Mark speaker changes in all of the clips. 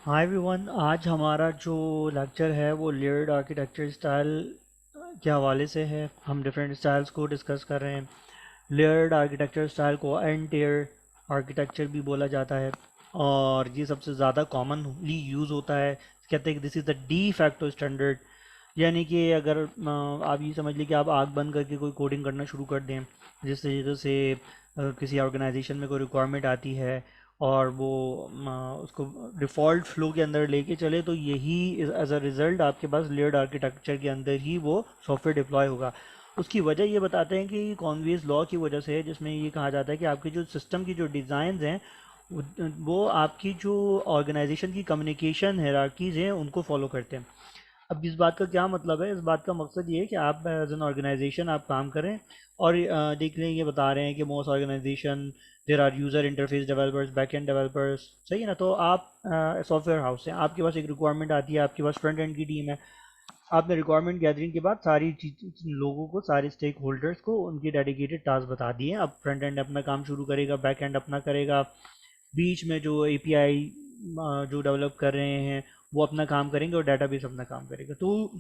Speaker 1: Hi everyone, आज हमारा जो लेक्चर है वो लेयर्ड आर्किटेक्चर स्टाइल के हवाले से है। हम डिफरेंट स्टाइल्स को डिस्कस कर रहे हैं। लेयर्ड आर्किटेक्चर स्टाइल को एंड टियर आर्किटेक्चर भी बोला जाता है और ये सबसे ज़्यादा कॉमनली यूज़ होता है। कहते हैं कि this is the de facto standard, यानी कि अगर आप ये समझ लीजिए कि आप आग बंद करके कोई कोडिंग करना शुरू कर दें, जिस तरीके से किसी ऑर्गेनाइजेशन में कोई रिक्वायरमेंट आती है और वो उसको डिफ़ॉल्ट फ्लो के अंदर लेके चले, तो यही एज अ रिज़ल्ट आपके पास लेयर्ड आर्किटेक्चर के अंदर ही वो सॉफ्टवेयर डिप्लॉय होगा। उसकी वजह ये बताते हैं कि कॉन्वेज लॉ की वजह से है, जिसमें ये कहा जाता है कि आपके जो सिस्टम की जो डिज़ाइन हैं वो आपकी जो ऑर्गेनाइजेशन की कम्युनिकेशन हायरार्कीज़ हैं उनको फॉलो करते हैं। अब इस बात का क्या मतलब है? इस बात का मकसद ये है कि आप एज एन ऑर्गेनाइजेशन आप काम करें और देख लें, ये बता रहे हैं कि most organisation there are user interface developers, back end developers, सही है ना। तो आप सॉफ्टवेयर हाउस हैं, आपके पास एक रिक्वायरमेंट आती है, आपके पास फ्रंट एंड की टीम है। आपने रिक्वायरमेंट गैदरिंग के बाद सारी लोगों को, सारे स्टेक होल्डर्स को उनके डेडिकेटेड टास्क बता दिए। अब फ्रंट एंड अपना काम शुरू करेगा, बैक एंड अपना करेगा, बीच में जो एपीआई जो डेवलप कर रहे हैं वो अपना काम करेंगे और डेटाबेस अपना काम करेगा। तो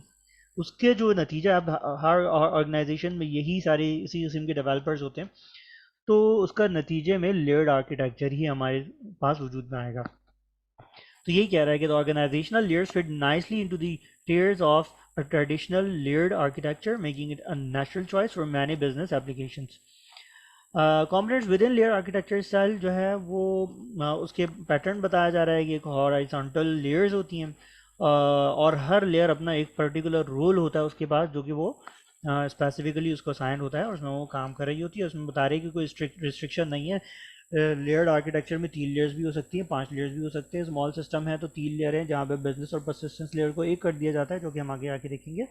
Speaker 1: उसके जो नतीजा, अब हर ऑर्गेनाइजेशन में यही सारे इसी किस्म के डेवलपर्स होते हैं, तो उसका नतीजे में लेयर्ड आर्किटेक्चर ही हमारे पास वजूद में आएगा। तो यही कह रहा है कि the organisational layers fit nicely into the tiers of a traditional layered architecture, making it a natural choice for many business applications. Components with in layer architecture style जो है वो उसके पैटर्न बताया जा रहा है कि एक हॉरिजॉन्टल लेयर्स होती हैं और हर लेयर अपना एक पर्टिकुलर रोल होता है उसके पास, जो कि वो स्पेसिफिकली उसको असाइन होता है और उसमें वो काम कर रही होती है। उसमें बता रही है कि कोई स्ट्रिक्ट रिस्ट्रिक्शन नहीं है। लेयर्ड आर्किटेक्चर में 3 लेयर्स भी हो सकती हैं, 5 लेयर्स भी हो सकते हैं। स्मॉल सिस्टम है तो 3 लेयर है, जहाँ पे बिजनेस और परसिस्टेंस लेयर को एक कर दिया जाता है, जो कि हम आगे आके देखेंगे।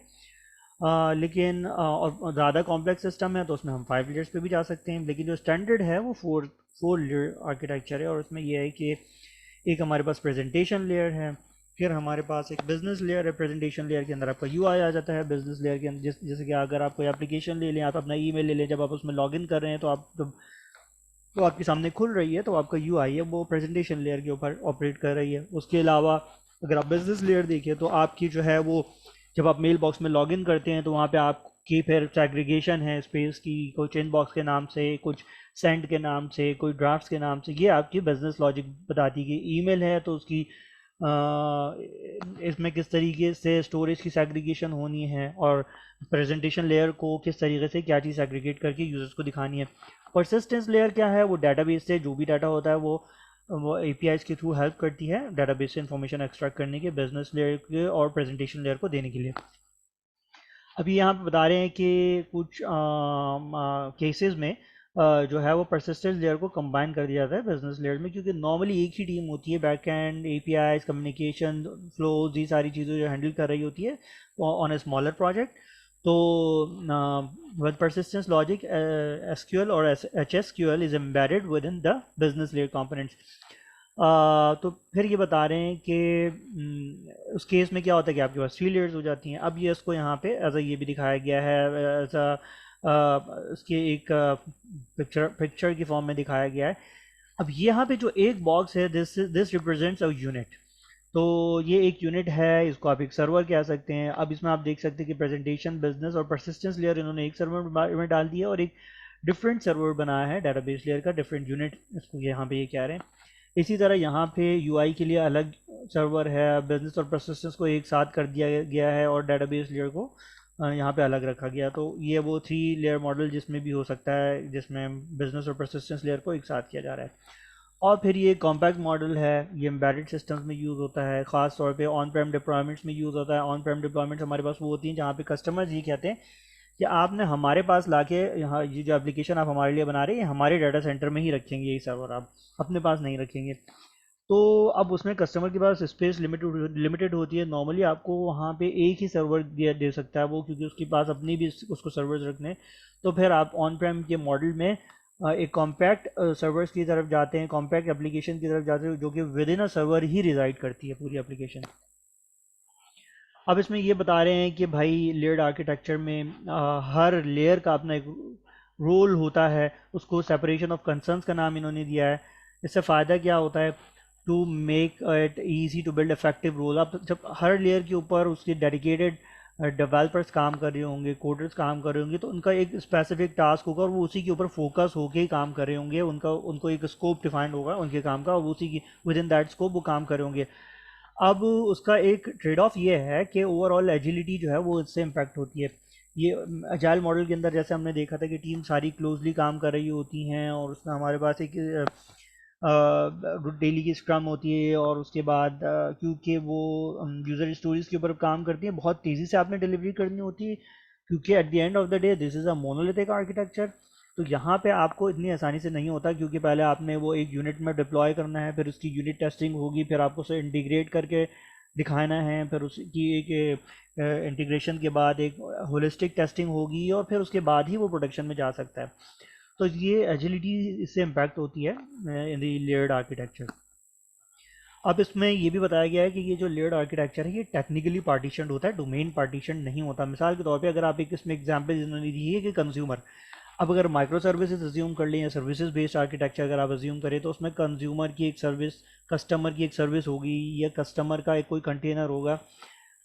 Speaker 1: लेकिन और ज़्यादा कॉम्प्लेक्स सिस्टम है तो उसमें हम 5 लेयर्स पे भी जा सकते हैं, लेकिन जो स्टैंडर्ड है वो 4 लेयर आर्किटेक्चर है। और उसमें यह है कि एक हमारे पास प्रेजेंटेशन लेयर है, फिर हमारे पास एक बिजनेस लेयर है। प्रेजेंटेशन लेयर के अंदर आपका यूआई आ जाता है। बिजनेस लेयर के अंदर जैसे कि अगर आप कोई एप्लीकेशन ले लें, आप अपना ईमेल ले लें, जब आप उसमें लॉगिन कर रहे हैं तो आप तो आपके सामने खुल रही है, तो आपका यूआई है वो प्रेजेंटेशन लेयर के ऊपर ऑपरेट कर रही है। उसके अलावा अगर आप बिजनेस लेयर देखिए तो आपकी जो है वो, जब आप मेल बॉक्स में लॉगिन करते हैं तो वहाँ पे आपकी फिर सेग्रीगेशन है स्पेस की, कुछ इनबॉक्स के नाम से, कुछ सेंड के नाम से, कोई ड्राफ्ट्स के नाम से। ये आपकी बिजनेस लॉजिक बताती है कि ईमेल है तो उसकी इसमें किस तरीके से स्टोरेज की सेग्रीगेशन होनी है और प्रेजेंटेशन लेयर को किस तरीके से क्या चीज़ सेग्रीगेट करके यूजर्स को दिखानी है। परसिस्टेंस लेयर क्या है? वो डेटाबेस से जो भी डाटा होता है वो एपीआईज के थ्रू हेल्प करती है डेटाबेस से इंफॉर्मेशन एक्सट्रैक्ट करने के, बिजनेस लेयर के और प्रेजेंटेशन लेयर को देने के लिए। अभी यहाँ पे बता रहे हैं कि कुछ केसेस में जो है वो परसिस्टेंस लेयर को कंबाइन कर दिया जाता है बिजनेस लेयर में, क्योंकि नॉर्मली एक ही टीम होती है, back and APIs, communication flows, ये सारी चीज़ें जो हैंडल कर रही होती है ऑन ए स्मॉलर प्रोजेक्ट। तो with persistence logic, SQL or HSQL is embedded within the business layer components. तो फिर ये बता रहे हैं कि उस केस में क्या होता है कि आपके पास 3 लेयर्स हो जाती हैं। अब ये इसको यहाँ पे एज अ ये भी दिखाया गया है, एज अ इसके एक पिक्चर की फॉर्म में दिखाया गया है। अब यहाँ पे जो एक बॉक्स है, दिस रिप्रेजेंट्स अ यूनिट। तो ये एक यूनिट है, इसको आप एक सर्वर कह सकते हैं। अब इसमें आप देख सकते हैं कि प्रेजेंटेशन, बिजनेस और परसिस्टेंस लेयर इन्होंने एक सर्वर में डाल दिया और एक डिफरेंट सर्वर बनाया है डेटाबेस लेयर का, डिफरेंट यूनिट इसको यहाँ पे ये कह रहे हैं। इसी तरह यहाँ पे यूआई के लिए अलग सर्वर है, बिजनेस और परसिस्टेंस को एक साथ कर दिया गया है और डेटाबेस लेयर को यहाँ पे अलग रखा गया। तो ये वो 3 लेयर मॉडल जिसमें भी हो सकता है, जिसमें बिजनेस और परसिस्टेंस लेयर को एक साथ किया जा रहा है। और फिर ये कॉम्पैक्ट मॉडल है, ये एम्बेडेड सिस्टम्स में यूज़ होता है, ख़ास तौर पे ऑन प्रेम डिप्लॉयमेंट्स में यूज़ होता है। ऑन प्रेम डिप्लॉयमेंट्स हमारे पास वो होती हैं जहाँ पे कस्टमर्स ये कहते हैं कि आपने हमारे पास लाके यहाँ ये जो एप्लीकेशन आप हमारे लिए बना रहे हैं, हमारे डाटा सेंटर में ही रखेंगे, यही सर्वर आप अपने पास नहीं रखेंगे। तो अब उसमें कस्टमर के पास स्पेस लिमिटेड होती है। नॉर्मली आपको वहाँ पे एक ही सर्वर दे सकता है वो, क्योंकि उसके पास अपनी भी उसको सर्वर्स रखने। तो फिर आप ऑन प्रेम के मॉडल में एक कॉम्पैक्ट सर्वर्स की तरफ जाते हैं, कॉम्पैक्ट एप्लीकेशन की तरफ जाते हैं, जो कि विद इन अ सर्वर ही रिजाइड करती है पूरी एप्लीकेशन। अब इसमें ये बता रहे हैं कि भाई लेयर्ड आर्किटेक्चर में हर लेयर का अपना एक रोल होता है, उसको सेपरेशन ऑफ कंसर्न्स का नाम इन्होंने दिया है। इससे फ़ायदा क्या होता है? To make it easy to build effective role. अब जब हर लेयर के ऊपर उसके डेडिकेटेड डेवलपर्स काम कर रहे होंगे, कोडर्स काम कर रहे होंगे, तो उनका एक स्पेसिफिक टास्क होगा और वो उसी के ऊपर फोकस होके ही काम कर रहे होंगे। उनको एक स्कोप डिफाइंड होगा उनके काम का, और उसी की विद इन दैट स्कोप वो काम कर रहे होंगे। अब उसका एक ट्रेड ऑफ ये है कि ओवरऑल एजिलिटी जो है वो इससे इम्पैक्ट होती है। ये अजाइल मॉडल के अंदर जैसे हमने देखा था कि टीम सारी क्लोजली काम कर रही होती हैं, और उसमें हमारे पास एक डेली की स्क्रम होती है, और उसके बाद क्योंकि वो यूज़र स्टोरीज के ऊपर काम करती हैं, बहुत तेज़ी से आपने डिलीवरी करनी होती है, क्योंकि eight the end of the day this is a monolithic architecture. तो यहाँ पे आपको इतनी आसानी से नहीं होता, क्योंकि पहले आपने वो एक यूनिट में डिप्लॉय करना है, फिर उसकी यूनिट टेस्टिंग होगी, फिर आपको उसे इंटीग्रेट करके दिखाना है, फिर उसकी एक इंटीग्रेशन के बाद एक होलिस्टिक टेस्टिंग होगी, और फिर उसके बाद ही वो प्रोडक्शन में जा सकता है। तो ये एजिलिटी इससे इम्पैक्ट होती है इन दी लेयर्ड आर्किटेक्चर। अब इसमें ये भी बताया गया है कि ये जो लेयर्ड आर्किटेक्चर है ये टेक्निकली पार्टीशन होता है, डोमेन पार्टीशन नहीं होता। मिसाल के तौर पे अगर आप एक इसमें एग्जांपल इन्होंने दी है कि कंज्यूमर, अब अगर माइक्रो सर्विसेज अज्यूम कर लें या सर्विसेज बेस्ड आर्किटेक्चर अगर आप अज्यूम करें, तो उसमें कंज्यूमर की एक सर्विस, कस्टमर की एक सर्विस होगी, या कस्टमर का एक कोई कंटेनर होगा,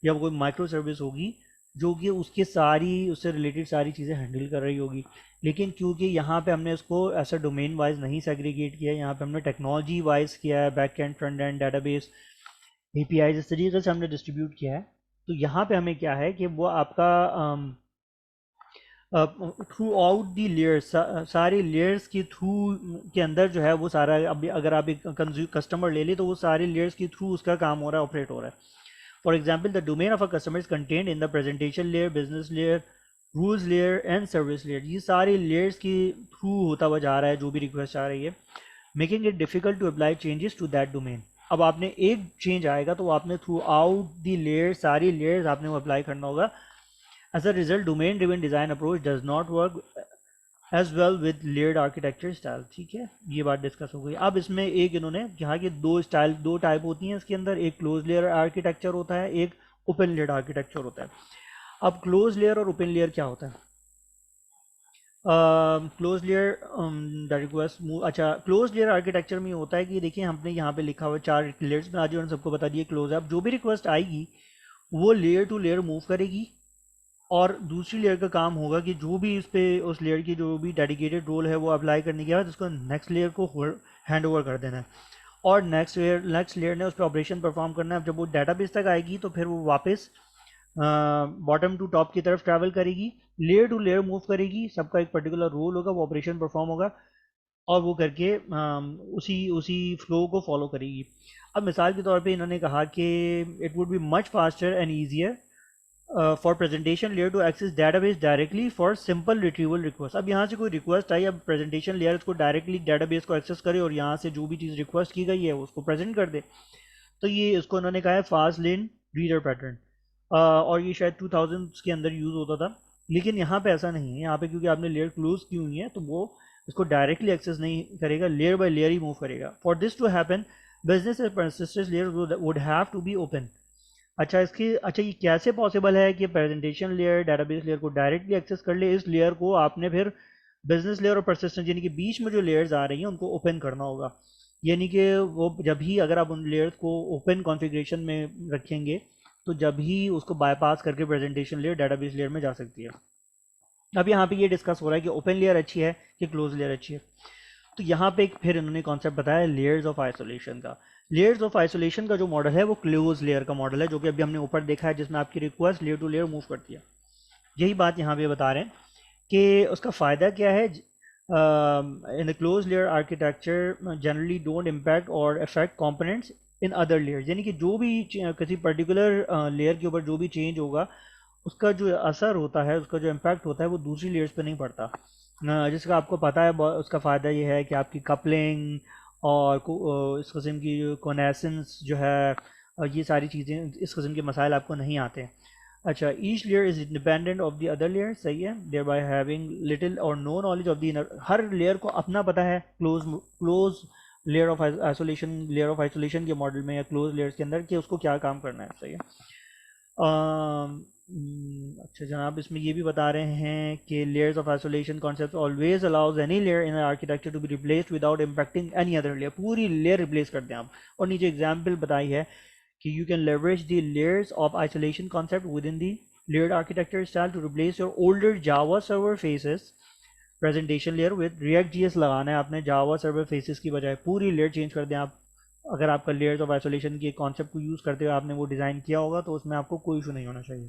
Speaker 1: या कोई माइक्रो सर्विस होगी जो कि उसकी सारी उससे रिलेटेड सारी चीज़ें हैंडल कर रही होगी। लेकिन क्योंकि यहाँ पे हमने इसको ऐसा डोमेन वाइज नहीं सेग्रीगेट किया है, यहाँ पे हमने टेक्नोलॉजी वाइज किया है, back and front end database API इस तरीके से हमने डिस्ट्रीब्यूट किया है। तो यहाँ पे हमें क्या है कि वो आपका थ्रू आउट दी लेयर्स, सारे लेयर्स के थ्रू के अंदर जो है वो सारा, अभी अगर आप एक कस्टमर ले लें तो वो सारे लेयर्स के थ्रू उसका काम हो रहा है, ऑपरेट हो रहा है। For example, the domain of a customer is contained in the presentation layer, business layer, rules layer and service layer। ये सारे layers के थ्रू होता हुआ जा रहा है जो भी रिक्वेस्ट आ रही है, making it difficult to apply changes to that domain। अब आपने एक चेंज आएगा तो आपने थ्रू आउट दी लेयर, सारी लेयर्स आपने वो अप्लाई करना होगा। As a result domain driven design approach does not work as well with layered architecture style. ठीक है, ये बात डिस्कस हो गई। अब इसमें एक इन्होंने कहा कि दो टाइप होती हैं इसके अंदर, एक क्लोज लेयर आर्किटेक्चर होता है, एक ओपन लेयर आर्किटेक्चर होता है। अब क्लोज लेयर और ओपन लेयर क्या होता है? Close layer the request move, अच्छा क्लोज लेयर आर्किटेक्चर में होता है कि देखिए हमने यहाँ पे लिखा हुआ 4 लेयर्स में आज उन्होंने सबको बता दिया क्लोज है। अब जो भी रिक्वेस्ट आएगी वो लेयर टू लेयर मूव करेगी, और दूसरी लेयर का काम होगा कि जो भी इस पे उस लेयर की जो भी डेडिकेटेड रोल है वो अप्लाई करने के बाद उसको नेक्स्ट लेयर को हैंड ओवर कर देना है, और नेक्स्ट लेयर ने उस पर ऑपरेशन परफॉर्म करना है। जब वो डेटाबेस तक आएगी तो फिर वो वापस बॉटम टू टॉप की तरफ ट्रैवल करेगी, लेयर टू लेयर मूव करेगी, सबका एक पर्टिकुलर रोल होगा, वो ऑपरेशन परफॉर्म होगा, और वो करके उसी उसी फ्लो को फॉलो करेगी। अब मिसाल के तौर पे इन्होंने कहा कि it would be much faster and easier for presentation layer to access database directly for simple retrieval request. अब यहाँ से कोई रिक्वेस्ट आई, अब प्रेजेंटेशन लेयर उसको डायरेक्टली डेटाबेस को एक्सेस करे और यहाँ से जो भी चीज़ रिक्वेस्ट की गई है उसको प्रेजेंट कर दे। तो ये इसको उन्होंने कहा है फास्ट लेन रीडर पैटर्न, और ये शायद 2000 के अंदर यूज़ होता था। लेकिन यहाँ पे ऐसा नहीं है, यहाँ पे क्योंकि आपने लेयर क्लोज की हुई है तो वो इसको डायरेक्टली एक्सेस नहीं करेगा, लेयर बाय लेयर ही मूव करेगा। For this to happen business persistence layer would have to be open. अच्छा ये कैसे पॉसिबल है कि प्रेजेंटेशन लेयर डेटाबेस लेयर को डायरेक्टली एक्सेस कर ले? इस लेयर को आपने फिर बिजनेस लेयर और परसिस्टेंस यानी कि बीच में जो लेयर्स आ रही हैं उनको ओपन करना होगा। यानी कि वो जब भी अगर आप उन लेयर्स को ओपन कॉन्फ़िगरेशन में रखेंगे तो जब ही उसको बाईपास करके प्रेजेंटेशन लेयर डेटाबेस लेयर में जा सकती है। अब यहाँ पे ये डिस्कस हो रहा है कि ओपन लेयर अच्छी है कि क्लोज लेयर अच्छी है। तो यहाँ पे फिर इन्होंने कॉन्सेप्ट बताया लेयर्स ऑफ आइसोलेशन का। लेयर्स ऑफ आइसोलेशन का जो मॉडल है वो क्लोज लेयर का मॉडल है, जो कि अभी हमने ऊपर देखा है, जिसमें आपकी request layer to layer move करती है। यही बात यहाँ पे बता रहे हैं कि उसका फ़ायदा क्या है। In the close layer architecture generally don't impact और affect components in other layer, यानी कि जो भी किसी पर्टिकुलर लेयर के ऊपर जो भी चेंज होगा उसका जो असर होता है, उसका जो इम्पैक्ट होता है वो दूसरी लेयर्स पे नहीं पड़ता। जिसका आपको पता है उसका फ़ायदा ये है कि आपकी कपलिंग और इस किस्म की कोनेसेंस जो है, ये सारी चीज़ें, इस किस्म के मसाइल आपको नहीं आते हैं। अच्छा, each layer is independent of the other layer, सही है, thereby having little or no knowledge of the inner. हर लेयर को अपना पता है क्लोज लेयर ऑफ आइसोलेशन के मॉडल में या क्लोज लेयर्स के अंदर कि उसको क्या काम करना है, सही है। अच्छा जनाब, इसमें ये भी बता रहे हैं कि layers of isolation concept always allows any layer in architecture to be replaced without impacting any other layer. पूरी लेयर रिप्लेस करते हैं आप। और नीचे एग्जाम्पल बताई है कि you can leverage the layers of isolation concept within the layered architecture style to replace your older Java server faces presentation layer with React.js लगाना है आपने Java server faces की बजाय। पूरी लेयर चेंज कर दें आप। अगर आपका layers of isolation के कॉन्सेप्ट को यूज़ करते हुए आपने वो डिज़ाइन किया होगा तो उसमें आपको कोई इशू नहीं होना चाहिए।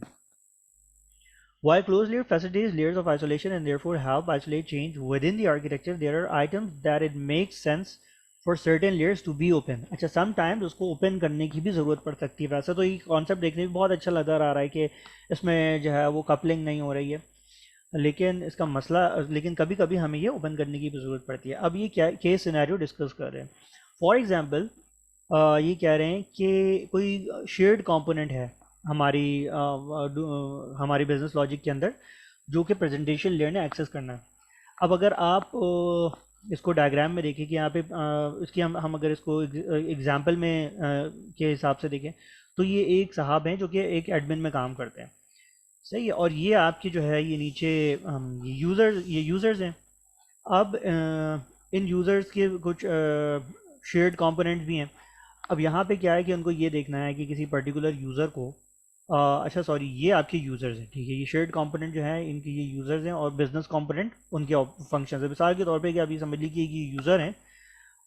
Speaker 1: While closed layer facilitates layers of isolation and therefore help isolate change within the architecture, there are items that it makes sense for certain layers to be open। अच्छा, sometimes उसको ओपन करने की भी ज़रूरत पड़ सकती है। वैसे तो ये कॉन्सेप्ट देखने में बहुत अच्छा नज़र आ रहा है कि इसमें जो है वो कपलिंग नहीं हो रही है, लेकिन इसका मसला, लेकिन कभी कभी हमें ये ओपन करने की भी ज़रूरत पड़ती है। अब ये क्या केस सिनेरियो डिस्कस कर रहे हैं। फॉर एग्जांपल ये कह रहे हैं कि कोई शेयर्ड कंपोनेंट है हमारी बिजनेस लॉजिक के अंदर, जो कि प्रेजेंटेशन लेयर ने एक्सेस करना है। अब अगर आप इसको डायग्राम में देखें कि यहाँ पे इसकी हम अगर इसको एग्जाम्पल में के हिसाब से देखें तो ये एक साहब हैं जो कि एक एडमिन में काम करते हैं, सही है। और ये आपकी जो है ये नीचे ये यूज़र्स हैं। अब इन यूज़र्स के कुछ शेयर्ड कंपोनेंट्स भी हैं। अब यहाँ पे क्या है कि उनको ये देखना है कि किसी पर्टिकुलर यूज़र को अच्छा सॉरी, ये आपके यूज़र्स हैं, ठीक है। ये शेयर्ड कंपोनेंट जो है इनके ये यूज़र्स हैं और बिजनेस कंपोनेंट उनके फंक्शन है। मिसाल के तौर पे कि अभी समझ लीजिए कि ये यूज़र हैं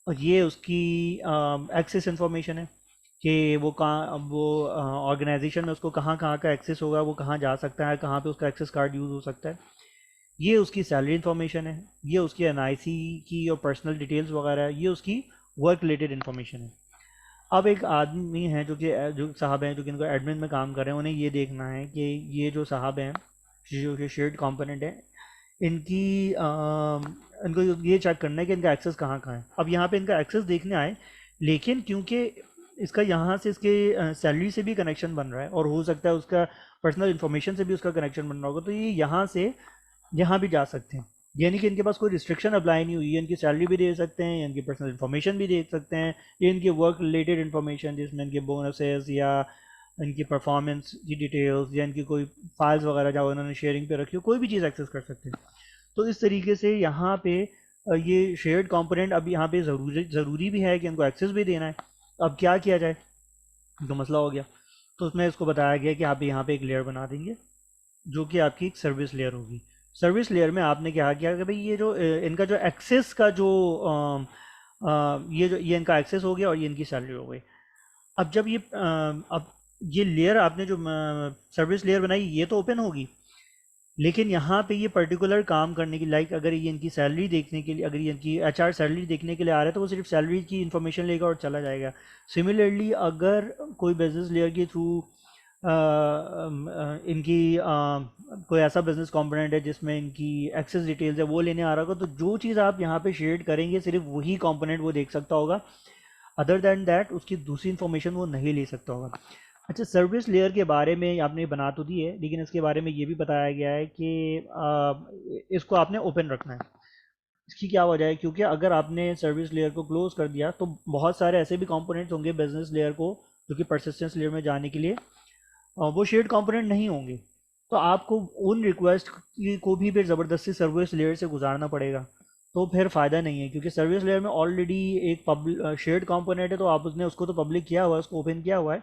Speaker 1: और ये उसकी एक्सेस इंफॉर्मेशन है कि वो कहाँ, वो ऑर्गेनाइजेशन में उसको कहाँ कहाँ का एक्सेस होगा, वो कहाँ जा सकता है, कहाँ पे उसका एक्सेस कार्ड यूज़ हो सकता है। ये उसकी सैलरी इन्फॉर्मेशन है, ये उसकी एनआईसी की और पर्सनल डिटेल्स वगैरह है, ये उसकी वर्क रिलेटेड इन्फॉर्मेशन है। अब एक आदमी है जो साहब हैं जो कि इनको एडमिन में काम कर रहे हैं, उन्हें ये देखना है कि ये जो साहब हैं जो कि शेयर्ड कंपोनेंट है इनकी इनको ये चेक करना है कि इनका एक्सेस कहाँ कहाँ है। अब यहाँ पे इनका एक्सेस देखने आए, लेकिन क्योंकि इसका यहाँ से इसके सैलरी से भी कनेक्शन बन रहा है और हो सकता है उसका पर्सनल इन्फॉर्मेशन से भी उसका कनेक्शन बन रहा होगा, तो ये यहाँ से यहाँ भी जा सकते हैं। यानी कि इनके पास कोई रिस्ट्रिक्शन अप्लाई नहीं हुई है, इनकी सैलरी भी दे सकते हैं, इनकी पर्सनल इन्फॉर्मेशन भी दे सकते हैं, ये इनकी वर्क रिलेटेड इन्फॉर्मेशन जिसमें इनके बोनसेस या इनकी परफॉर्मेंस की डिटेल्स या इनकी कोई फाइल्स वगैरह जो उन्होंने शेयरिंग पे रखी हो, कोई भी चीज़ एक्सेस कर सकते हैं। तो इस तरीके से यहाँ पे ये शेयर्ड कंपोनेंट अब यहाँ पे ज़रूरी भी है कि इनको एक्सेस भी देना है। अब क्या किया जाए, तो मसला हो गया। तो उसमें इसको बताया गया कि आप यहाँ पे एक लेयर बना देंगे जो कि आपकी एक सर्विस लेयर होगी। सर्विस लेयर में आपने क्या किया कि भाई ये जो इनका जो एक्सेस का जो ये इनका एक्सेस हो गया और ये इनकी सैलरी हो गई। अब जब अब ये लेयर आपने जो सर्विस लेयर बनाई ये तो ओपन होगी, लेकिन यहाँ पे ये पर्टिकुलर काम करने की, लाइक अगर ये इनकी सैलरी देखने के लिए, अगर ये इनकी एचआर सैलरी देखने के लिए आ रहा है तो वो सिर्फ सैलरी की इन्फॉर्मेशन लेगा और चला जाएगा। सिमिलरली अगर कोई बिजनेस लेयर के थ्रू इनकी कोई ऐसा बिजनेस कंपोनेंट है जिसमें इनकी एक्सेस डिटेल्स है वो लेने आ रहा होगा, तो जो चीज़ आप यहाँ पे शेयर करेंगे सिर्फ वही कंपोनेंट वो देख सकता होगा, अदर देन दैट उसकी दूसरी इन्फॉर्मेशन वो नहीं ले सकता होगा। अच्छा, सर्विस लेयर के बारे में आपने बना तो दी है, लेकिन इसके बारे में ये भी बताया गया है कि इसको आपने ओपन रखना है। इसकी क्या वजह है, क्योंकि अगर आपने सर्विस लेयर को क्लोज कर दिया तो बहुत सारे ऐसे भी कंपोनेंट्स होंगे बिजनेस लेयर को जो कि परसिस्टेंस लेयर में जाने के लिए वो शेयर्ड कंपोनेंट नहीं होंगे, तो आपको उन रिक्वेस्ट को भी फिर ज़बरदस्ती सर्विस लेयर से गुजारना पड़ेगा। तो फिर फ़ायदा नहीं है, क्योंकि सर्विस लेयर में ऑलरेडी एक शेयर्ड कंपोनेंट है, तो आप उसने उसको तो पब्लिक किया हुआ है, उसको ओपन किया हुआ है।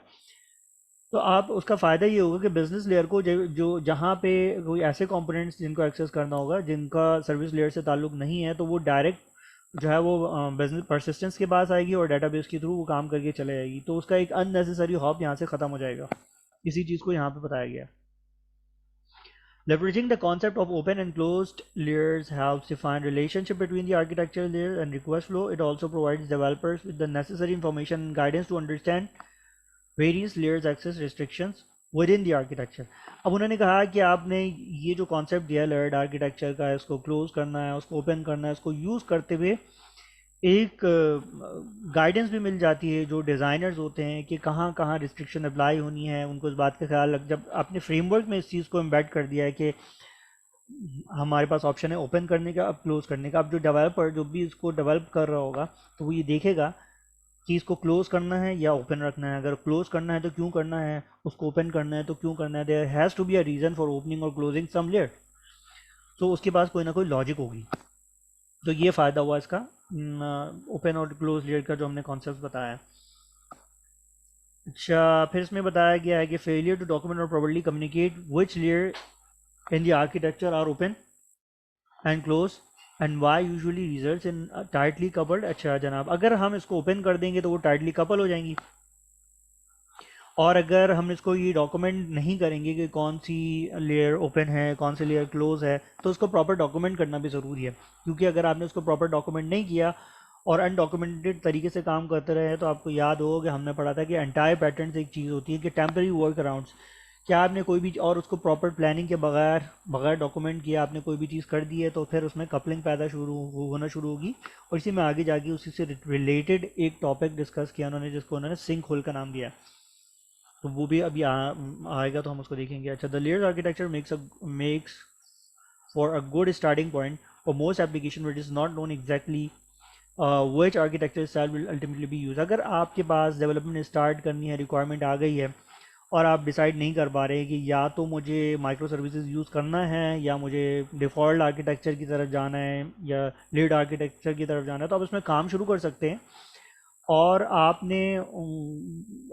Speaker 1: तो आप उसका फ़ायदा ये होगा कि बिजनेस लेयर को जो जहाँ पे कोई ऐसे कंपोनेंट्स जिनको एक्सेस करना होगा जिनका सर्विस लेयर से ताल्लुक़ नहीं है, तो वो डायरेक्ट जो है वो बिजनेस परसिस्टेंस के पास आएगी और डेटाबेस के थ्रू वो काम करके चले जाएगी। तो उसका एक अननेसेसरी हॉप यहाँ से ख़त्म हो जाएगा। इसी चीज़ को यहाँ पे बताया गया। Leveraging the concept of open and closed layers helps define relationship between the architectural layer and request flow. It also provides developers with the necessary information and guidance to understand various layers access restrictions within the architecture. अब उन्होंने कहा कि आपने ये जो concept दिया layered architecture का, इसको क्लोज करना है, उसको ओपन करना है, इसको यूज़ करते हुए एक गाइडेंस भी मिल जाती है जो डिज़ाइनर्स होते हैं कि कहाँ कहाँ रिस्ट्रिक्शन अप्लाई होनी है, उनको इस बात का ख्याल रख। जब आपने फ्रेमवर्क में इस चीज़ को एम्बेड कर दिया है कि हमारे पास ऑप्शन है ओपन करने का, अब क्लोज करने का, अब जो डेवलपर जो भी इसको डेवलप कर रहा होगा तो वो ये देखेगा चीज़ को क्लोज करना है या ओपन रखना है। अगर क्लोज करना है तो क्यों करना है, उसको ओपन करना है तो क्यों करना है। There has to be a reason for opening or closing some layer. तो उसके पास कोई ना कोई लॉजिक होगी। तो ये फ़ायदा हुआ इसका ओपन और क्लोज लेयर का जो हमने कॉन्सेप्ट बताया। अच्छा, फिर इसमें बताया गया है कि failure to document or properly communicate which layer in the architecture are open and close and why usually results in tightly coupled. अच्छा जनाब, अगर हम इसको ओपन कर देंगे तो वो टाइटली कपल हो जाएंगी, और अगर हम इसको ये डॉक्यूमेंट नहीं करेंगे कि कौन सी लेयर ओपन है कौन सी लेयर क्लोज है, तो उसको प्रॉपर डॉक्यूमेंट करना भी ज़रूरी है। क्योंकि अगर आपने उसको प्रॉपर डॉक्यूमेंट नहीं किया और अनडॉक्यूमेंटेड तरीके से काम करते रहे, तो आपको याद होगा कि हमने पढ़ा था कि एंटायर पैटर्न एक चीज़ होती है कि टेम्पररी वर्क अराउंड्स। क्या आपने कोई भी और उसको प्रॉपर प्लानिंग के बगैर बगैर डॉक्यूमेंट किया आपने कोई भी चीज़ कर दी है, तो फिर उसमें कपलिंग पैदा होना शुरू होगी। और इसी में आगे जाके उसी से रिलेटेड एक टॉपिक डिस्कस किया उन्होंने, जिसको उन्होंने सिंक होल का नाम दिया। तो वो भी अभी आएगा तो हम उसको देखेंगे। अच्छा, the layers architecture makes for a good starting point for most application but is not known exactly which architecture style will ultimately B use. अगर आपके पास डेवलपमेंट स्टार्ट करनी है, रिक्वायरमेंट आ गई है और आप डिसाइड नहीं कर पा रहे कि या तो मुझे माइक्रो सर्विसेज यूज़ करना है या मुझे डिफ़ॉल्ट आर्किटेक्चर की तरफ जाना है या लीड आर्किटेक्चर की तरफ जाना है, तो आप उसमें काम शुरू कर सकते हैं। और आपने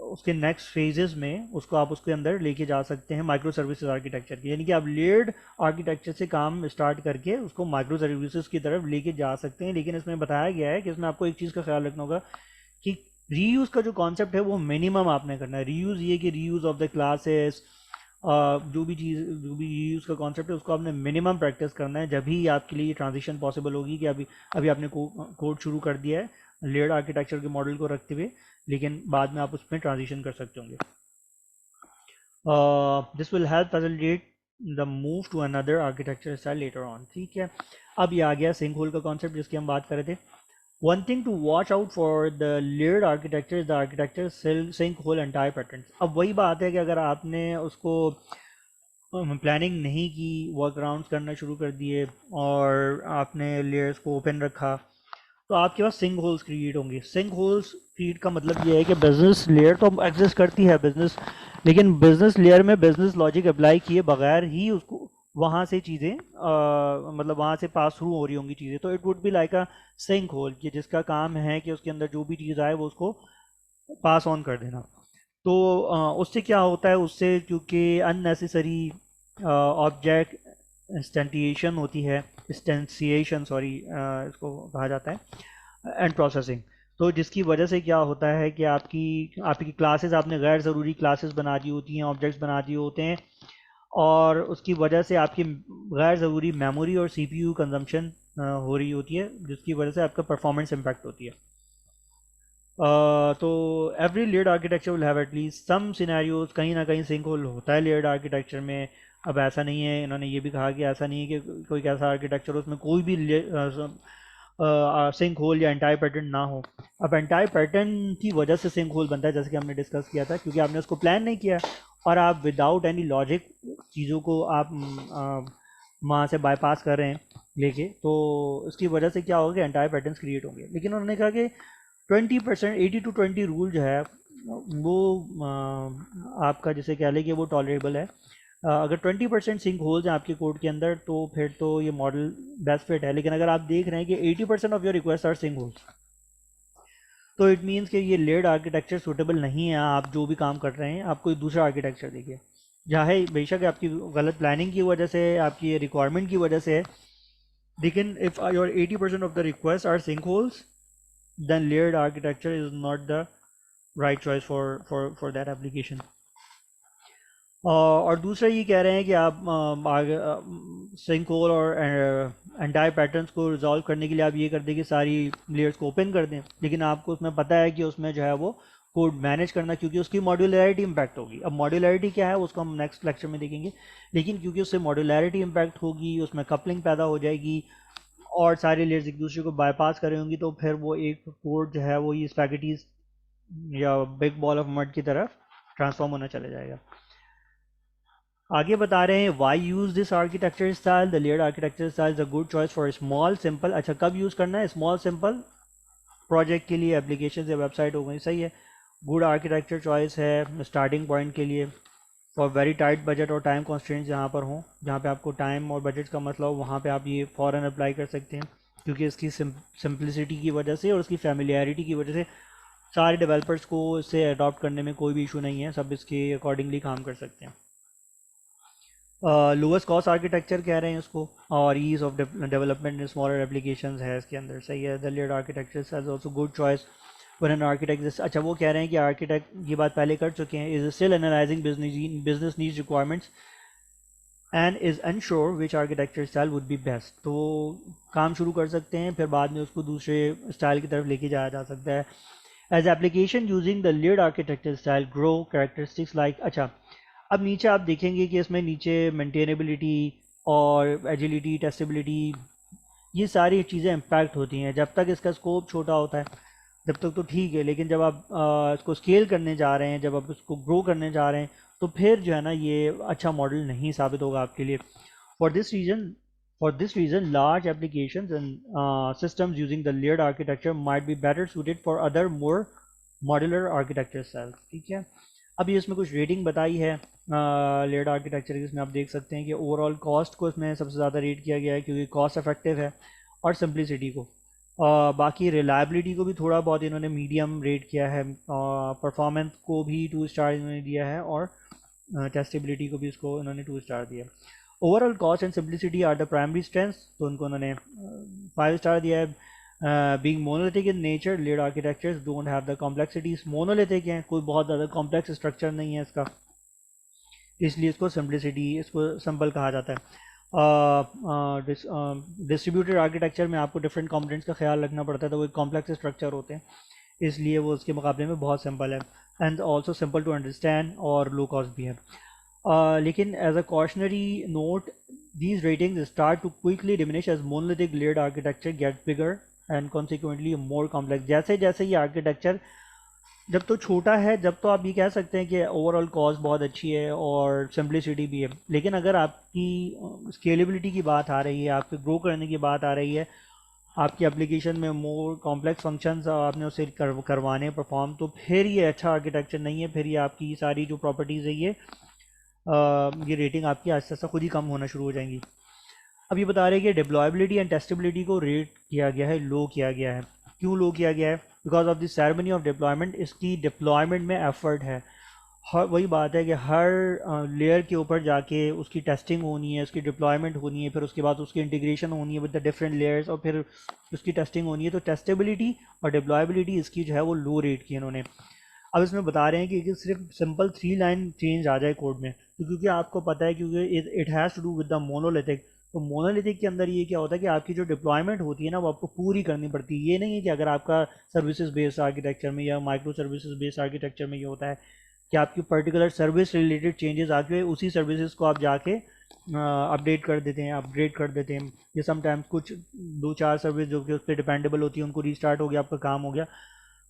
Speaker 1: उसके नेक्स्ट फेजेस में उसको आप उसके अंदर लेके जा सकते हैं माइक्रो सर्विसेज आर्किटेक्चर की, यानी कि आप लेयर्ड आर्किटेक्चर से काम स्टार्ट करके उसको माइक्रो सर्विसेज की तरफ लेके जा सकते हैं। लेकिन इसमें बताया गया है कि इसमें आपको एक चीज़ का ख्याल रखना होगा कि रीयूज़ का जो कॉन्सेप्ट है वो मिनिमम आपने करना है। रीयूज़ ये कि रीयूज़ ऑफ द क्लासेस, जो भी रीयूज़ का कॉन्सेप्ट है उसको आपने मिनिमम प्रैक्टिस करना है, जब ही आपके लिए ट्रांजिशन पॉसिबल होगी कि अभी अभी आपने कोड शुरू कर दिया है लेयर्ड आर्किटेक्चर के मॉडल को रखते हुए, लेकिन बाद में आप उसमें ट्रांजिशन कर सकते होंगे। This will help facilitate the move to another architecture style later on. ठीक है, अब ये आ गया सिंक होल का कॉन्सेप्ट जिसकी हम बात कर रहे थे। One thing to watch out for the layered architecture is the architecture sinkhole anti pattern. अब वही बात है कि अगर आपने उसको प्लानिंग नहीं की, वर्क अराउंड्स करना शुरू कर दिए और आपने लेयर्स को ओपन रखा, तो आपके पास सिंक होल्स क्रिएट होंगे। सिंक होल्स क्रिएट का मतलब ये है कि बिजनेस लेयर तो एग्जिस्ट करती है बिजनेस, लेकिन बिजनेस लेयर में बिजनेस लॉजिक अप्लाई किए बगैर ही उसको वहाँ से चीज़ें मतलब वहाँ से पास थ्रू हो रही होंगी चीज़ें। तो it would be like a sinkhole कि जिसका काम है कि उसके अंदर जो भी चीज़ आए वो उसको पास ऑन कर देना। तो उससे क्या होता है, उससे क्योंकि अननेसेसरी ऑब्जेक्ट इंस्टेंटिएशन होती है, इंस्टेंसिएशन सॉरी इसको कहा जाता है, एंड प्रोसेसिंग। तो जिसकी वजह से क्या होता है कि आपकी आपकी क्लासेस आपने गैर ज़रूरी क्लासेस बना दी होती हैं, ऑब्जेक्ट्स बना दिए होते हैं, और उसकी वजह से आपकी गैर ज़रूरी मेमोरी और सीपीयू कंजम्पशन हो रही होती है, जिसकी वजह से आपका परफॉर्मेंस इम्पैक्ट होती है। तो every layered architecture will have at least some scenarios, कहीं ना कहीं सिंक होल होता है लेयर्ड आर्किटेक्चर में। अब ऐसा नहीं है, इन्होंने ये भी कहा कि ऐसा नहीं है कि कोई ऐसा आर्किटेक्चर हो उसमें कोई भी सिंक होल या एंटायर पैटर्न ना हो। अब एंटायर पैटर्न की वजह से सिंक होल बनता है, जैसे कि हमने डिस्कस किया था, क्योंकि आपने उसको प्लान नहीं किया और आप विदाउट एनी लॉजिक चीज़ों को आप वहाँ से बाईपास कर रहे हैं लेके, तो इसकी वजह से क्या होगा कि एंटायर पैटर्न्स क्रिएट होंगे। लेकिन उन्होंने कहा कि 20%, 80-20 रूल जो है वो आपका जैसे कह लें कि वो टॉलरेबल है। अगर 20% सिंक होल्स हैं आपके कोड के अंदर तो फिर तो ये मॉडल बेस्ट फिट है। लेकिन अगर आप देख रहे हैं कि 80% of your request are sinkholes, तो इट मीन्स कि ये लेयर्ड आर्किटेक्चर सूटेबल नहीं है। आप जो भी काम कर रहे हैं आप कोई दूसरा आर्किटेक्चर देखिए, चाहे बेशक आपकी गलत प्लानिंग की वजह से, आपकी रिक्वायरमेंट की वजह से, लेकिन if your 80% of the request are sinkholes, then layered architecture is not the right choice for that application. और दूसरा ये कह रहे हैं कि आप सिंक होल और एंटायर पैटर्न्स को रिजॉल्व करने के लिए आप ये कर दें कि सारी लेयर्स को ओपन कर दें, लेकिन आपको उसमें पता है कि उसमें जो है वो कोड मैनेज करना, क्योंकि उसकी मॉड्यूलरिटी इम्पैक्ट होगी। अब मॉड्यूलरिटी क्या है उसको हम नेक्स्ट लेक्चर में देखेंगे, लेकिन क्योंकि उससे मॉड्यूलरिटी इम्पैक्ट होगी, उसमें कपलिंग पैदा हो जाएगी और सारे लेयर्स एक दूसरे को बाईपास कर रही होंगी, तो फिर वो एक कोड जो है वो ये स्पैगेटीज या बिग बॉल ऑफ मड की तरफ ट्रांसफॉर्म होना चला जाएगा। आगे बता रहे हैं why use this architecture style, the layered architecture style is a good choice for small simple. अच्छा, कब यूज़ करना है स्मॉल सिंपल प्रोजेक्ट के लिए एप्लीकेशन या वेबसाइट हो गई, सही है। गुड आर्किटेक्चर चॉइस है स्टार्टिंग पॉइंट के लिए फॉर वेरी टाइट बजट और टाइम कॉन्स्ट्रेंट्स जहाँ पर हों, जहाँ पे आपको टाइम और बजट का मसला हो, वहाँ पे आप ये फ़ौरन अप्लाई कर सकते हैं, क्योंकि इसकी सिंप्लिसिटी की वजह से और उसकी फैमिलियरिटी की वजह से सारे डेवलपर्स को इसे अडॉप्ट करने में कोई भी इशू नहीं है, सब इसके अकॉर्डिंगली काम कर सकते हैं। लोएस्ट कॉस्ट आर्किटेक्चर कह रहे हैं इसको, और ease of development in smaller applications है इसके अंदर, सही है। The layered architecture has also good choice for an architect. अच्छा, वो कह रहे हैं कि आर्किटेक्ट, ये बात पहले कर चुके हैं, is still analysing business needs requirements and is unsure which architecture style would be best. तो काम शुरू कर सकते हैं, फिर बाद में उसको दूसरे स्टाइल की तरफ लेके जाया जा सकता है। As application using the layered architecture style grow characteristics like, अच्छा अब नीचे आप देखेंगे कि इसमें नीचे मेंटेनेबिलिटी और एजिलिटी, टेस्टेबिलिटी, ये सारी चीज़ें इम्पैक्ट होती हैं। जब तक इसका स्कोप छोटा होता है जब तक तो ठीक है, लेकिन जब आप इसको स्केल करने जा रहे हैं, जब आप इसको ग्रो करने जा रहे हैं, तो फिर जो है ना ये अच्छा मॉडल नहीं साबित होगा आपके लिए। For this reason large applications and systems using the layered architecture might be better suited for other more modular architecture style, ठीक है। अभी इसमें कुछ रेटिंग बताई है लेयर्ड आर्किटेक्चर की, इसमें आप देख सकते हैं कि ओवरऑल कॉस्ट को इसमें सबसे ज़्यादा रेट किया गया है, क्योंकि कॉस्ट इफेक्टिव है, और सिंप्लिसिटी को। बाकी रिलायबिलिटी को भी थोड़ा बहुत इन्होंने मीडियम रेट किया है, परफॉर्मेंस को भी 2 स्टार इन्होंने दिया है, और टेस्टेबिलिटी को भी इसको इन्होंने 2 स्टार दिया है। Overall cost and simplicity are the primary strengths, तो उनको उन्होंने 5 स्टार दिया है। Being monolithic in nature, layered architectures don't have the complexities, monolithic हैं, कोई बहुत ज़्यादा कॉम्प्लेक्स स्ट्रक्चर नहीं है इसका, इसलिए इसको सिंप्लिसिटी, इसको सिंपल कहा जाता है। डिस्ट्रीब्यूटेड आर्किटेक्चर में आपको डिफरेंट कंपोनेंट्स का ख्याल रखना पड़ता है, तो वो कॉम्प्लेक्स स्ट्रक्चर होते हैं, इसलिए वो उसके मुकाबले में बहुत सिंपल है, and also simple to understand और लो कॉस्ट भी है। लेकिन as a cautionary note, these ratings start to quickly diminish as monolithic layered architecture gets bigger and consequently more complex। जैसे जैसे ये आर्किटेक्चर जब तो छोटा है, जब तो आप ये कह सकते हैं कि ओवरऑल कॉस्ट बहुत अच्छी है और सिंप्लिसिटी भी है, लेकिन अगर आपकी स्केलेबिलिटी की बात आ रही है, आपके ग्रो करने की बात आ रही है, आपकी एप्लीकेशन में मोर कॉम्प्लेक्स फंक्शंस आपने उसे करवाने परफॉर्म, तो फिर ये अच्छा आर्किटेक्चर नहीं है, फिर ये आपकी सारी जो प्रॉपर्टीज़ है ये रेटिंग आपकी आस्ते आस्ते खुद ही कम होना शुरू हो जाएंगी। अब ये बता रहे हैं कि डिप्लॉयबिलिटी एंड टेस्टेबिलिटी को रेट किया गया है, लो किया गया है। क्यों लो किया गया है? Because of the ceremony of deployment, इसकी डिप्लॉयमेंट में एफर्ट है। हर वही बात है कि हर लेयर के ऊपर जाके उसकी टेस्टिंग होनी है, उसकी डिप्लॉयमेंट होनी है, फिर उसके बाद उसकी इंटीग्रेशन होनी है विद द डिफरेंट लेयर्स, और फिर उसकी टेस्टिंग होनी है। तो टेस्टेबिलिटी और डिप्लॉयबिलिटी इसकी जो है वो लो रेट की इन्होंने। अब इसमें बता रहे हैं कि सिर्फ सिंपल 3 लाइन चेंज आ जाए कोड में, तो क्योंकि आपको पता है, क्योंकि it has to do with the monolithic, तो मोनोलिथिक के अंदर ये क्या होता है कि आपकी जो डिप्लॉयमेंट होती है ना, वो आपको पूरी करनी पड़ती है। ये नहीं है कि अगर आपका सर्विसेज बेस्ड आर्किटेक्चर में या माइक्रो सर्विसेज बेस्ड आर्किटेक्चर में ये होता है कि आपकी पर्टिकुलर सर्विस रिलेटेड चेंजेस आके हुए उसी सर्विसेज को आप जाके अपडेट कर देते हैं, अपग्रेड कर देते हैं। ये समटाइम्स कुछ 2-4 सर्विस जो कि उस पर डिपेंडेबल होती है, उनको रीस्टार्ट हो गया, आपका काम हो गया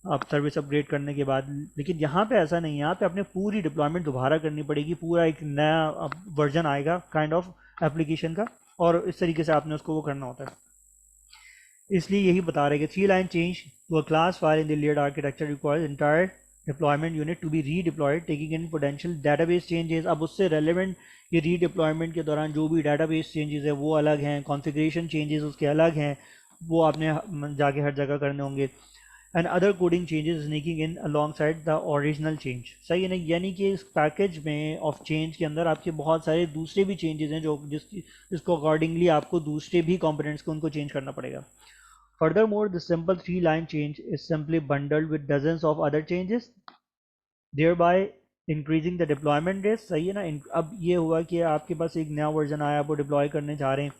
Speaker 1: आप सर्विस अपग्रेड करने के बाद। लेकिन यहाँ पे ऐसा नहीं है, यहाँ पे अपने पूरी डिप्लॉयमेंट दोबारा करनी पड़ेगी, पूरा एक नया वर्जन आएगा काइंड ऑफ एप्लीकेशन का, और इस तरीके से आपने उसको वो करना होता है। इसलिए यही बता रहे हैं कि 3 line change to a class file in the layered architecture requires entire deployment unit to be redeployed taking in potential database changes. अब उससे रेलेवेंट ये रीडिप्लॉयमेंट के दौरान जो भी डेटाबेस चेंजेस है वो अलग हैं, कॉन्फ़िगरेशन चेंजेस उसके अलग हैं, वो आपने जाके हर जगह करने होंगे। And other coding changes sneaking in alongside the original change, सही है ना। यानी कि इस पैकेज में ऑफ चेंज के अंदर आपके बहुत सारे दूसरे भी चेंजेस हैं जो जिसको अकॉर्डिंगली आपको दूसरे भी कंपोनेंट्स को उनको चेंज करना पड़ेगा। Furthermore, the simple 3 line change is simply bundled with dozens of other changes, thereby increasing the deployment risk, सही है ना। अब ये हुआ कि आपके पास एक नया वर्जन आया, आप वो डिप्लॉय करने जा रहे हैं,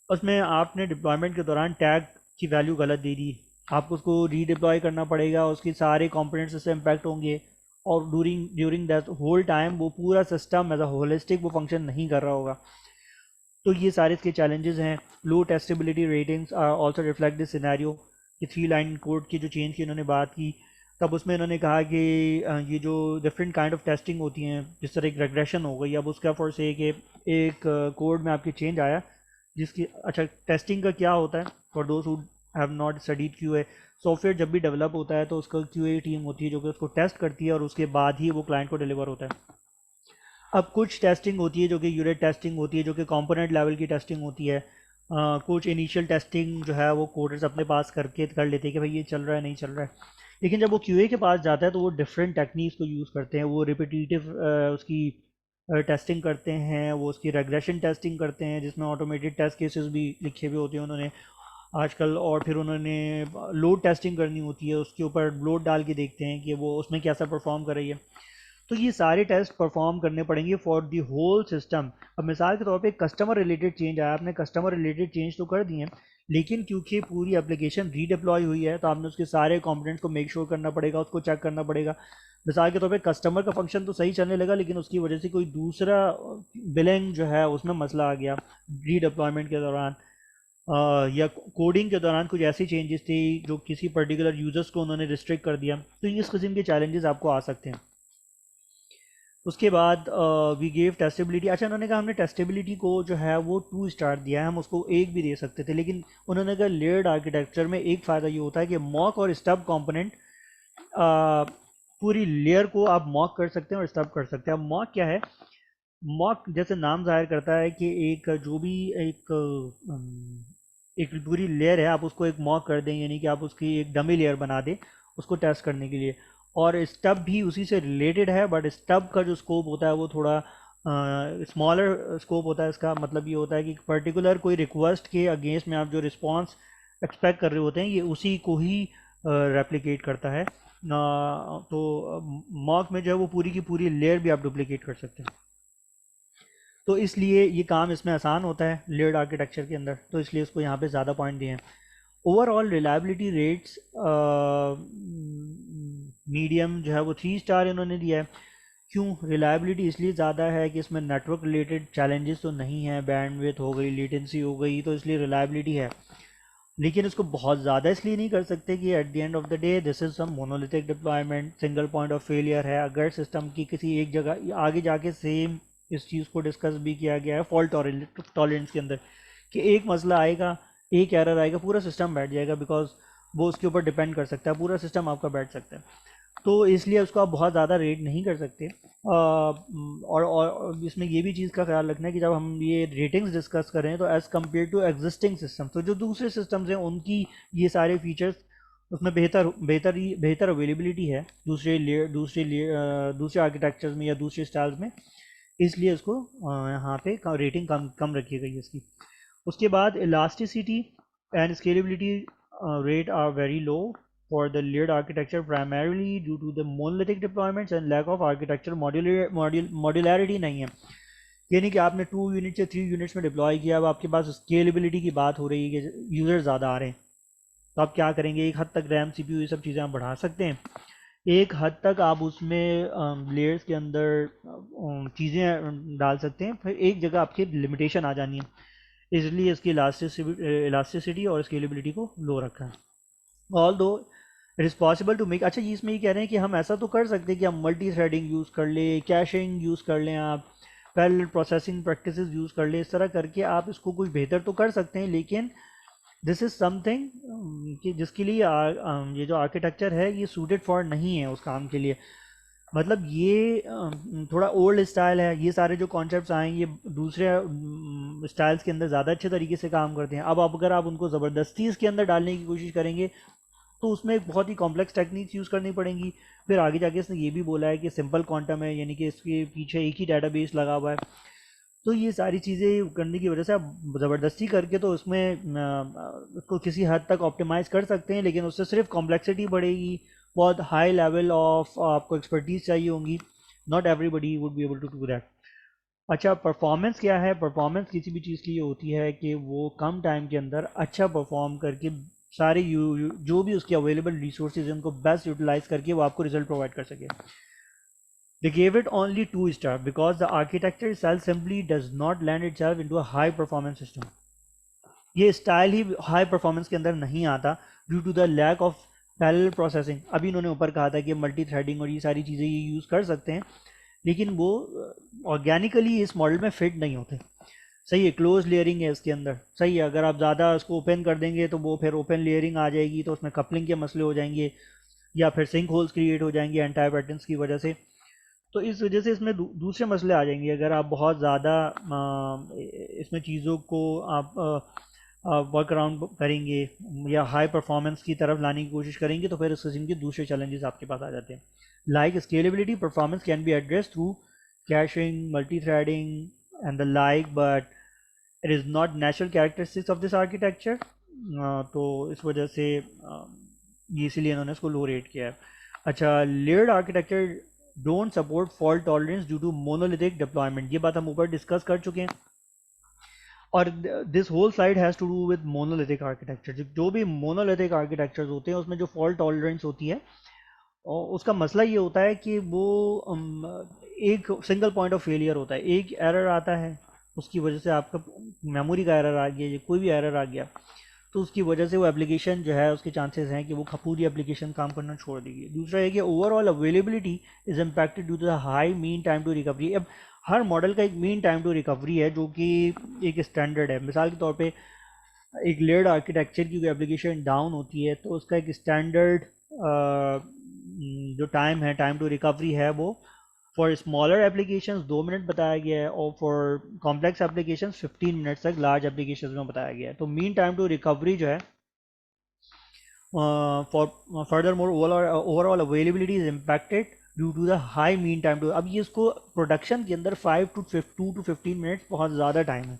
Speaker 1: उसमें आपने डिप्लॉयमेंट के दौरान टैग की वैल्यू गलत दे दी, आपको उसको रीडिप्लॉय करना पड़ेगा, उसके सारे कंपोनेंट्स उससे इम्पैक्ट होंगे, और ड्यूरिंग दैट होल टाइम वो पूरा सिस्टम एज अ होलिस्टिक वो फंक्शन नहीं कर रहा होगा। तो ये सारे इसके चैलेंजेस हैं। Low testability ratings also reflect this scenario. कि 3 लाइन कोड की जो चेंज की इन्होंने बात की, तब उसमें इन्होंने कहा कि ये जो डिफरेंट काइंड ऑफ टेस्टिंग होती हैं, जिस तरह एक रेग्रेशन हो गई, अब उसका फॉर से कि एक कोड में आपके चेंज आया जिसकी, अच्छा टेस्टिंग का क्या होता है for those who have not studied QA। Software जब भी डेवलप होता है तो उसका QA टीम होती है जो कि उसको टेस्ट करती है और उसके बाद ही वो क्लाइंट को डिलीवर होता है। अब कुछ टेस्टिंग होती है जो कि यूनिट टेस्टिंग होती है, जो कि कंपोनेंट लेवल की टेस्टिंग होती है। कुछ इनिशियल टेस्टिंग जो है वो कोडर्स अपने पास करके कर लेते हैं कि भाई ये चल रहा है नहीं चल रहा है। लेकिन जब वो QA के पास जाता है तो वो डिफरेंट टेक्निक्स को यूज़ करते हैं। वो रिपीटिटिव उसकी टेस्टिंग करते हैं, वो उसकी रेग्रेशन टेस्टिंग करते हैं जिसमें ऑटोमेटेड टेस्ट केसेस भी लिखे हुए होते हैं उन्होंने आजकल। और फिर उन्होंने लोड टेस्टिंग करनी होती है, उसके ऊपर लोड डाल के देखते हैं कि वो उसमें कैसा परफॉर्म कर रही है। तो ये सारे टेस्ट परफॉर्म करने पड़ेंगे फॉर दी होल सिस्टम। अब मिसाल के तौर पे कस्टमर रिलेटेड चेंज आया, आपने कस्टमर रिलेटेड चेंज तो कर दिए हैं, लेकिन क्योंकि पूरी एप्लीकेशन रीडिप्लॉय हुई है तो आपने उसके सारे कंपोनेंट्स को मेक श्योर करना पड़ेगा, उसको चेक करना पड़ेगा। मिसाल के तौर पे कस्टमर का फंक्शन तो सही चलने लगा लेकिन उसकी वजह से कोई दूसरा बिलिंग जो है उसमें मसला आ गया रीडिप्लॉयमेंट के दौरान, या कोडिंग के दौरान कुछ ऐसी चेंजेस थी जो किसी पर्टिकुलर यूजर्स को उन्होंने रिस्ट्रिक्ट कर दिया, तो इस किस्म के चैलेंजेस आपको आ सकते हैं। उसके बाद वी गेव टेस्टेबिलिटी। अच्छा, उन्होंने कहा हमने टेस्टेबिलिटी को जो है वो 2 स्टार दिया है, हम उसको 1 भी दे सकते थे, लेकिन उन्होंने कहा लेयर्ड आर्किटेक्चर में एक फ़ायदा ये होता है कि मॉक और स्टब कंपोनेंट पूरी लेयर को आप मॉक कर सकते हैं और स्टब कर सकते हैं। अब मॉक क्या है? मॉक जैसे नाम जाहिर करता है कि एक जो भी एक पूरी लेयर है आप उसको एक मॉक कर दें, यानी कि आप उसकी एक डमी लेयर बना दें उसको टेस्ट करने के लिए। और स्टब भी उसी से रिलेटेड है, बट स्टब का जो स्कोप होता है वो थोड़ा स्मॉलर स्कोप होता है। इसका मतलब ये होता है कि पर्टिकुलर कोई रिक्वेस्ट के अगेंस्ट में आप जो रिस्पांस एक्सपेक्ट कर रहे होते हैं ये उसी को ही रेप्लिकेट करता है। तो मॉक में जो है वो पूरी की पूरी लेयर भी आप डुप्लीकेट कर सकते हैं, तो इसलिए ये काम इसमें आसान होता है लेयर्ड आर्किटेक्चर के अंदर, तो इसलिए उसको यहाँ पे ज़्यादा पॉइंट दिए हैं। ओवरऑल रिलायबिलिटी रेट्स मीडियम जो है वो 3 स्टार इन्होंने दिया है। क्यों रिलायबिलिटी इसलिए ज़्यादा है कि इसमें नेटवर्क रिलेटेड चैलेंजेस तो नहीं है, बैंडविड्थ हो गई, लेटेंसी हो गई, तो इसलिए रिलायबिलिटी है। लेकिन इसको बहुत ज़्यादा इसलिए नहीं कर सकते कि at the end of the day this is some monolithic deployment, single point of failure है। अगर सिस्टम की किसी एक जगह आगे जाके सेम इस चीज़ को डिस्कस भी किया गया है फॉल्ट टॉलरेंस के अंदर कि एक मसला आएगा, एक एरर आएगा, पूरा सिस्टम बैठ जाएगा, बिकॉज वो उसके ऊपर डिपेंड कर सकता है, पूरा सिस्टम आपका बैठ सकता है। तो इसलिए उसको आप बहुत ज़्यादा रेट नहीं कर सकते। और इसमें ये भी चीज़ का ख्याल रखना है कि जब हम ये रेटिंग्स डिस्कस करें तो as compare to existing system, तो जो दूसरे सिस्टम्स हैं उनकी ये सारे फीचर्स उसमें बेहतर अवेलेबिलिटी है दूसरे आर्किटेक्चर्स में या दूसरे स्टाइल्स में, इसलिए इसको यहाँ पे रेटिंग कम रखी गई है इसकी। उसके बाद elasticity and scalability rate are very low for the layered architecture primarily due to the monolithic deployments and lack of architecture modularity नहीं है। यानी कि आपने 2 यूनिट से 3 यूनिट्स में डिप्लॉय किया, अब आपके पास स्केलेबिलिटी की बात हो रही है कि यूज़र ज़्यादा आ रहे हैं, तो आप क्या करेंगे? एक हद तक रैम CPU ये सब चीज़ें आप बढ़ा सकते हैं, एक हद तक आप उसमें लेयर्स के अंदर चीज़ें डाल सकते हैं, फिर एक जगह आपकी लिमिटेशन आ जानी है, इसलिए इसकी इलास्टिसिटी और स्केलेबिलिटी को लो रखा है। Although it is possible to make. अच्छा, ये इसमें ये कह रहे हैं कि हम ऐसा तो कर सकते हैं कि हम मल्टी थ्रेडिंग यूज़ कर लें, कैशिंग यूज़ कर लें, आप पैरेलल प्रोसेसिंग प्रैक्टिसेस यूज़ कर लें, इस तरह करके आप इसको कुछ बेहतर तो कर सकते हैं, लेकिन दिस इज़ समथिंग कि जिसके लिए ये जो आर्किटेक्चर है ये सूटेड फॉर नहीं है उस काम के लिए। मतलब ये थोड़ा ओल्ड स्टाइल है, ये सारे जो कॉन्सेप्ट्स आए ये दूसरे स्टाइल्स के अंदर ज़्यादा अच्छे तरीके से काम करते हैं। अब अगर आप उनको ज़बरदस्ती इसके अंदर डालने की कोशिश करेंगे तो उसमें एक बहुत ही कॉम्प्लेक्स टेक्निक्स यूज़ करनी पड़ेंगी। फिर आगे जाके इसने ये भी बोला है कि सिंपल क्वांटम है, यानी कि इसके पीछे एक ही डाटाबेस लगा हुआ है, तो ये सारी चीज़ें करने की वजह से आप ज़बरदस्ती करके तो उसमें उसको किसी हद तक ऑप्टिमाइज़ कर सकते हैं, लेकिन उससे सिर्फ कॉम्प्लेक्सिटी बढ़ेगी, बहुत हाई लेवल ऑफ आपको एक्सपर्टीज़ चाहिए होंगी, not everybody would be able to do that. अच्छा, परफॉर्मेंस क्या है? परफॉर्मेंस किसी भी चीज़ की ये होती है कि वो कम टाइम के अंदर अच्छा परफॉर्म करके सारे जो भी उसके अवेलेबल रिसोर्सेज हैं उनको बेस्ट यूटिलाइज करके वो आपको रिजल्ट प्रोवाइड कर सके। They gave it only 2 star because the architecture itself simply does not lend itself into a high performance system. ये स्टाइल ही हाई परफॉर्मेंस के अंदर नहीं आता due to the lack of parallel processing. अभी इन्होंने ऊपर कहा था कि मल्टी थ्रेडिंग और ये सारी चीज़ें ये यूज़ कर सकते हैं, लेकिन वो ऑर्गेनिकली इस मॉडल में फिट नहीं होते। सही है, क्लोज लेयरिंग है इसके अंदर, सही है। अगर आप ज़्यादा इसको ओपन कर देंगे तो वो फिर ओपन लेयरिंग आ जाएगी, तो उसमें कपलिंग के मसले हो जाएंगे, या फिर सिंक होल्स क्रिएट हो जाएंगे एंटायर पैटर्न्स की वजह से। तो इस वजह से इसमें दूसरे मसले आ जाएंगे। अगर आप बहुत ज़्यादा इसमें चीज़ों को आप वर्क अराउंड करेंगे या हाई परफॉर्मेंस की तरफ लाने की कोशिश करेंगे, तो फिर इस किस्म के दूसरे चैलेंजेस आपके पास आ जाते हैं। Like scalability performance can be address through caching, multi threading and the like, but it is not natural characteristics of this architecture. तो इस वजह से ये इसीलिए इन्होंने इसको लो रेट किया है। अच्छा, layered architecture don't support fault tolerance due to monolithic deployment, ये बात हम ऊपर डिस्कस कर चुके हैं। और this whole side has to do with monolithic architecture. जो भी मोनोलिथिक आर्किटेक्चर्स होते हैं उसमें जो फॉल्ट टॉलरेंस होती है, और उसका मसला ये होता है कि वो एक सिंगल पॉइंट ऑफ फेलियर होता है, एक एरर आता है, उसकी वजह से आपका मेमोरी का एरर आ गया या कोई भी एरर आ गया, तो उसकी वजह से वो एप्लीकेशन जो है उसके चांसेस हैं कि वो पूरी एप्लीकेशन काम करना छोड़ देगी। दूसरा है कि overall availability is impacted due to the high mean time to recovery. अब हर मॉडल का एक मीन टाइम टू रिकवरी है जो कि एक स्टैंडर्ड है। मिसाल के तौर पे एक लेयर्ड आर्किटेक्चर की कोई एप्लीकेशन डाउन होती है तो उसका एक स्टैंडर्ड जो टाइम है, टाइम टू रिकवरी है, वो फॉर स्मॉलर एप्लीकेशंस 2 मिनट बताया गया है, और फॉर कॉम्प्लेक्स एप्लीकेशंस 15 मिनट्स तक लार्ज एप्लीकेशंस में बताया गया है। तो मीन टाइम टू रिकवरी जो है for further more overall availability is impacted due to the high mean time to. अब ये इसको प्रोडक्शन के अंदर 2 to 15 मिनट्स बहुत ज़्यादा टाइम है,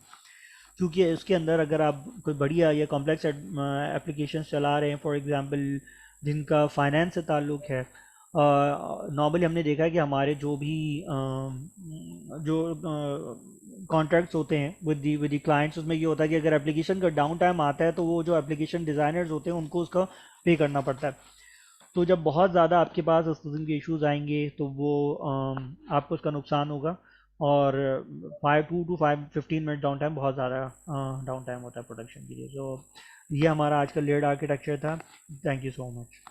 Speaker 1: क्योंकि इसके अंदर अगर आप कोई बढ़िया या कॉम्प्लेक्स एप्लीकेशन चला रहे हैं, फॉर एग्जांपल जिनका फाइनेंस से ताल्लुक़ है, नॉर्मली हमने देखा है कि हमारे जो भी जो कॉन्ट्रैक्ट्स होते हैं विद दी क्लाइंट्स, उसमें ये होता है कि अगर एप्लीकेशन का डाउन टाइम आता है तो वो जो एप्लीकेशन डिज़ाइनर्स होते हैं उनको उसका पे करना पड़ता है। तो जब बहुत ज़्यादा आपके पास उस किस्म के इश्यूज आएंगे तो वो आपको उसका नुकसान होगा। और 2 to 15 मिनट डाउन टाइम बहुत ज़्यादा डाउन टाइम होता है प्रोडक्शन के लिए। तो ये हमारा आज का लेयर्ड आर्किटेक्चर था। Thank you so much.